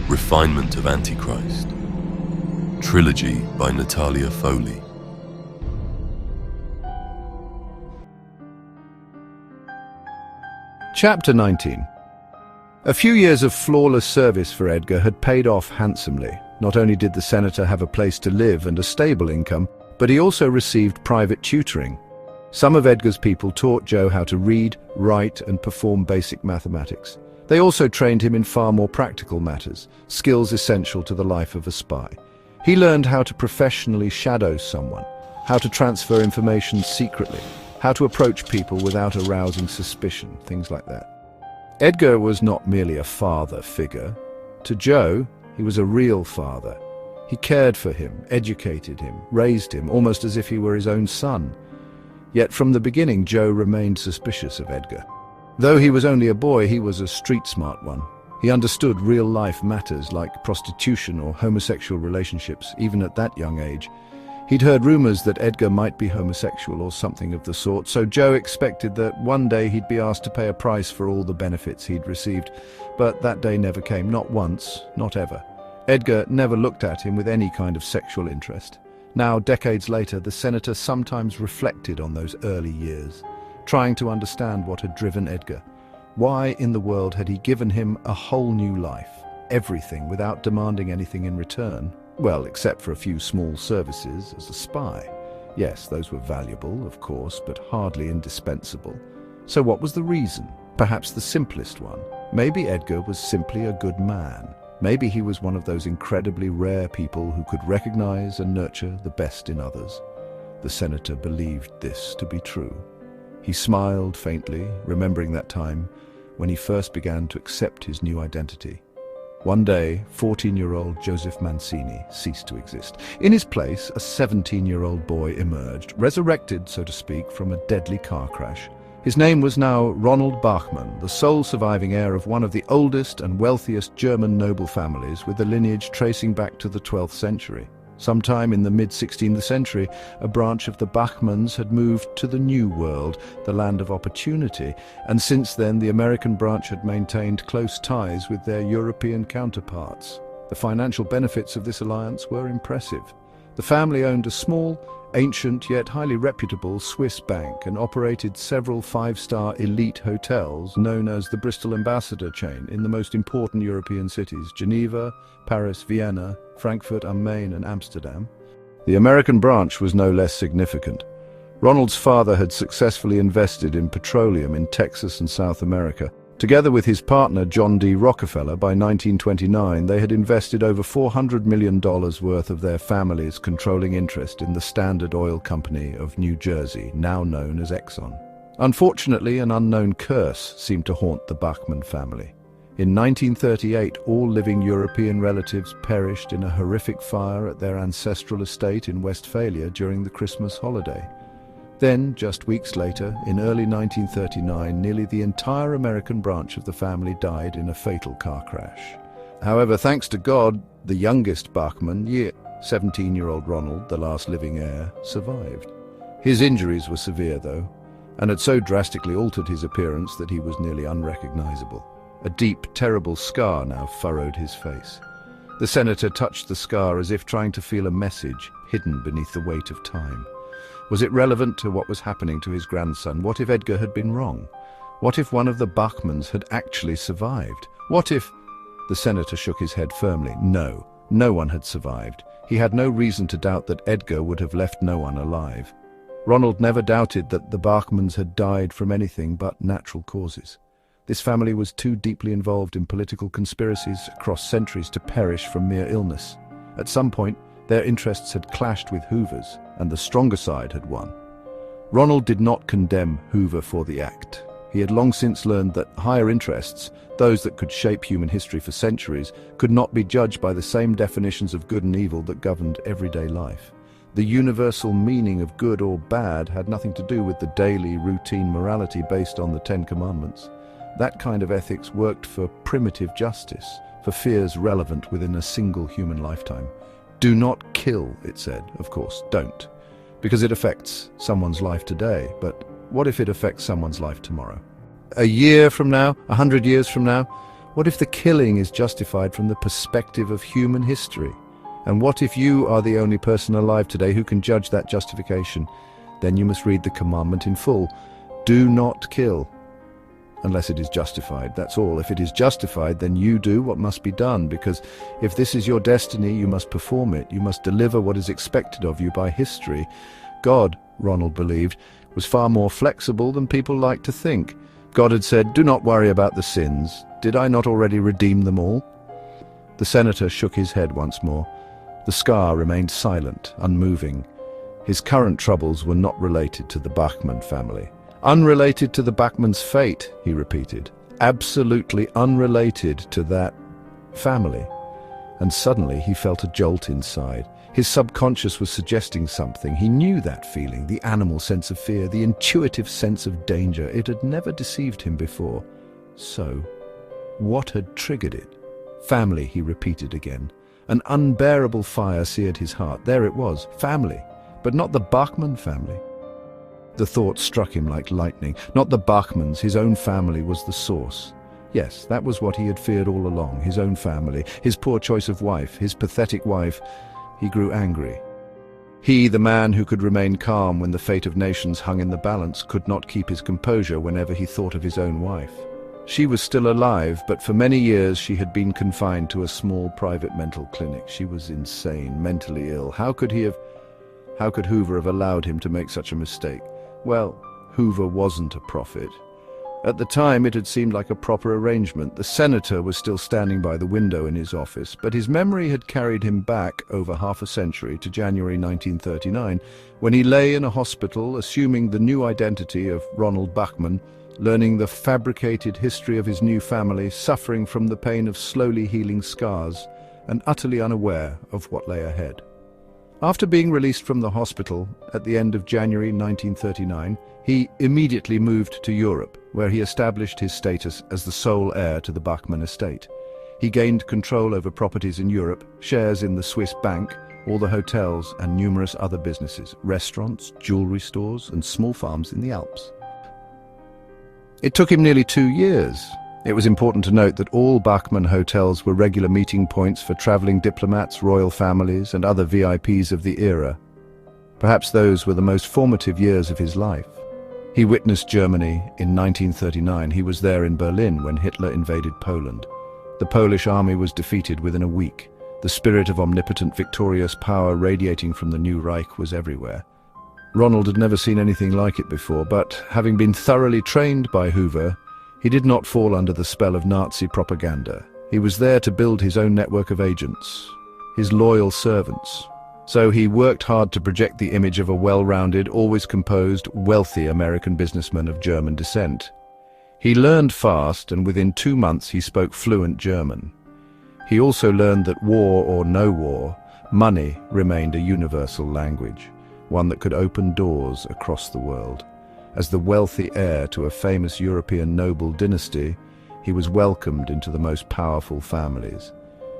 Refinement of Antichrist. Trilogy by Natalia Foley. Chapter 19. A few years of flawless service for Edgar had paid off handsomely. Not only did the senator have a place to live and a stable income, but he also received private tutoring. Some of Edgar's people taught Joe how to read, write, and perform basic mathematics. They also trained him in far more practical matters, skills essential to the life of a spy. He learned how to professionally shadow someone, how to transfer information secretly, how to approach people without arousing suspicion, things like that. Edgar was not merely a father figure. To Joe, he was a real father. He cared for him, educated him, raised him, almost as if he were his own son. Yet from the beginning, Joe remained suspicious of Edgar. Though he was only a boy, he was a street-smart one. He understood real-life matters like prostitution or homosexual relationships, even at that young age. He'd heard rumors that Edgar might be homosexual or something of the sort, so Joe expected that one day he'd be asked to pay a price for all the benefits he'd received. But that day never came, not once, not ever. Edgar never looked at him with any kind of sexual interest. Now, decades later, the senator sometimes reflected on those early years, trying to understand what had driven Edgar. Why in the world had he given him a whole new life, everything without demanding anything in return? Well, except for a few small services as a spy. Yes, those were valuable, of course, but hardly indispensable. So what was the reason? Perhaps the simplest one. Maybe Edgar was simply a good man. Maybe he was one of those incredibly rare people who could recognize and nurture the best in others. The senator believed this to be true. He smiled faintly, remembering that time when he first began to accept his new identity. One day, 14-year-old Joseph Mancini ceased to exist. In his place, a 17-year-old boy emerged, resurrected, so to speak, from a deadly car crash. His name was now Ronald Bachmann, the sole surviving heir of one of the oldest and wealthiest German noble families, with a lineage tracing back to the 12th century. Sometime in the mid-16th century, a branch of the Bachmanns had moved to the New World, the land of opportunity, and since then the American branch had maintained close ties with their European counterparts. The financial benefits of this alliance were impressive. The family owned a small, ancient yet highly reputable Swiss bank and operated several five-star elite hotels known as the Bristol Ambassador chain in the most important European cities: Geneva, Paris, Vienna, Frankfurt am Main, and Amsterdam. The American branch was no less significant. Ronald's father had successfully invested in petroleum in Texas and South America. Together with his partner John D. Rockefeller, by 1929 they had invested over $400 million worth of their family's controlling interest in the Standard Oil Company of New Jersey, now known as Exxon. Unfortunately, an unknown curse seemed to haunt the Bachmann family. In 1938, all living European relatives perished in a horrific fire at their ancestral estate in Westphalia during the Christmas holiday. Then, just weeks later, in early 1939, nearly the entire American branch of the family died in a fatal car crash. However, thanks to God, the youngest Bachmann, 17-year-old Ronald, the last living heir, survived. His injuries were severe, though, and had so drastically altered his appearance that he was nearly unrecognizable. A deep, terrible scar now furrowed his face. The senator touched the scar as if trying to feel a message hidden beneath the weight of time. Was it relevant to what was happening to his grandson? What if Edgar had been wrong? What if one of the Bachmanns had actually survived? What if... The senator shook his head firmly. No, no one had survived. He had no reason to doubt that Edgar would have left no one alive. Ronald never doubted that the Bachmanns had died from anything but natural causes. This family was too deeply involved in political conspiracies across centuries to perish from mere illness. At some point, their interests had clashed with Hoover's, and the stronger side had won. Ronald did not condemn Hoover for the act. He had long since learned that higher interests, those that could shape human history for centuries, could not be judged by the same definitions of good and evil that governed everyday life. The universal meaning of good or bad had nothing to do with the daily, routine morality based on the Ten Commandments. That kind of ethics worked for primitive justice, for fears relevant within a single human lifetime. Do not kill, it said. Of course, don't. Because it affects someone's life today, but what if it affects someone's life tomorrow? A year from now, 100 years from now? What if the killing is justified from the perspective of human history? And what if you are the only person alive today who can judge that justification? Then you must read the commandment in full. Do not kill, unless it is justified. That's all. If it is justified, then you do what must be done, because if this is your destiny, you must perform it. You must deliver what is expected of you by history. God, Ronald believed, was far more flexible than people like to think. God had said, "Do not worry about the sins. Did I not already redeem them all?" The senator shook his head once more. The scar remained silent, unmoving. His current troubles were not related to the Bachmann family. Unrelated to the Bachmann's fate, he repeated. Absolutely unrelated to that family. And suddenly he felt a jolt inside. His subconscious was suggesting something. He knew that feeling, the animal sense of fear, the intuitive sense of danger. It had never deceived him before. So, what had triggered it? Family, he repeated again. An unbearable fire seared his heart. There it was, family, but not the Bachmann family. The thought struck him like lightning. Not the Bachmanns, his own family was the source. Yes, that was what he had feared all along, his own family, his poor choice of wife, his pathetic wife. He grew angry. He, the man who could remain calm when the fate of nations hung in the balance, could not keep his composure whenever he thought of his own wife. She was still alive, but for many years she had been confined to a small private mental clinic. She was insane, mentally ill. How could Hoover have allowed him to make such a mistake? Well, Hoover wasn't a prophet. At the time, it had seemed like a proper arrangement. The senator was still standing by the window in his office, but his memory had carried him back over half a century to January 1939, when he lay in a hospital, assuming the new identity of Ronald Bachmann, learning the fabricated history of his new family, suffering from the pain of slowly healing scars, and utterly unaware of what lay ahead. After being released from the hospital at the end of January 1939, he immediately moved to Europe, where he established his status as the sole heir to the Bachmann estate. He gained control over properties in Europe, shares in the Swiss bank, all the hotels and numerous other businesses, restaurants, jewelry stores, and small farms in the Alps. It took him nearly 2 years. It was important to note that all Bachmann hotels were regular meeting points for traveling diplomats, royal families, and other VIPs of the era. Perhaps those were the most formative years of his life. He witnessed Germany in 1939. He was there in Berlin when Hitler invaded Poland. The Polish army was defeated within a week. The spirit of omnipotent, victorious power radiating from the new Reich was everywhere. Ronald had never seen anything like it before, but having been thoroughly trained by Hoover, he did not fall under the spell of Nazi propaganda. He was there to build his own network of agents, his loyal servants. So he worked hard to project the image of a well-rounded, always composed, wealthy American businessman of German descent. He learned fast, and within 2 months he spoke fluent German. He also learned that war or no war, money remained a universal language, one that could open doors across the world. As the wealthy heir to a famous European noble dynasty, he was welcomed into the most powerful families.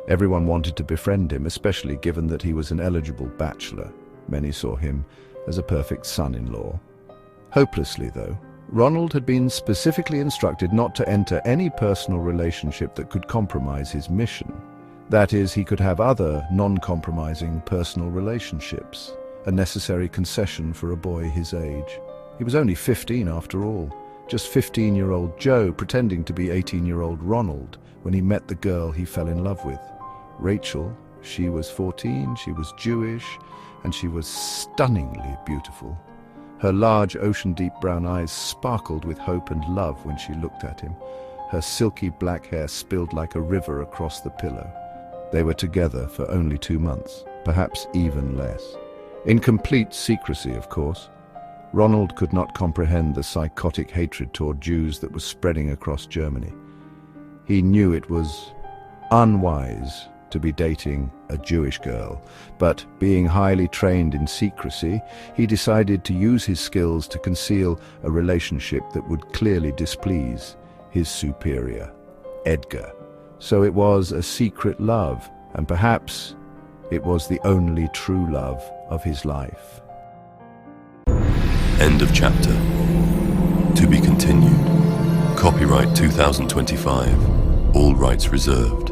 Everyone wanted to befriend him, especially given that he was an eligible bachelor. Many saw him as a perfect son-in-law. Hopelessly, though, Ronald had been specifically instructed not to enter any personal relationship that could compromise his mission. That is, he could have other non-compromising personal relationships, a necessary concession for a boy his age. He was only 15 after all, just 15-year-old Joe pretending to be 18-year-old Ronald when he met the girl he fell in love with. Rachel, she was 14, she was Jewish, and she was stunningly beautiful. Her large ocean-deep brown eyes sparkled with hope and love when she looked at him. Her silky black hair spilled like a river across the pillow. They were together for only 2 months, perhaps even less. In complete secrecy, of course. Ronald could not comprehend the psychotic hatred toward Jews that was spreading across Germany. He knew it was unwise to be dating a Jewish girl, but being highly trained in secrecy, he decided to use his skills to conceal a relationship that would clearly displease his superior, Edgar. So it was a secret love, and perhaps it was the only true love of his life. End of chapter. To be continued. Copyright 2025. All rights reserved.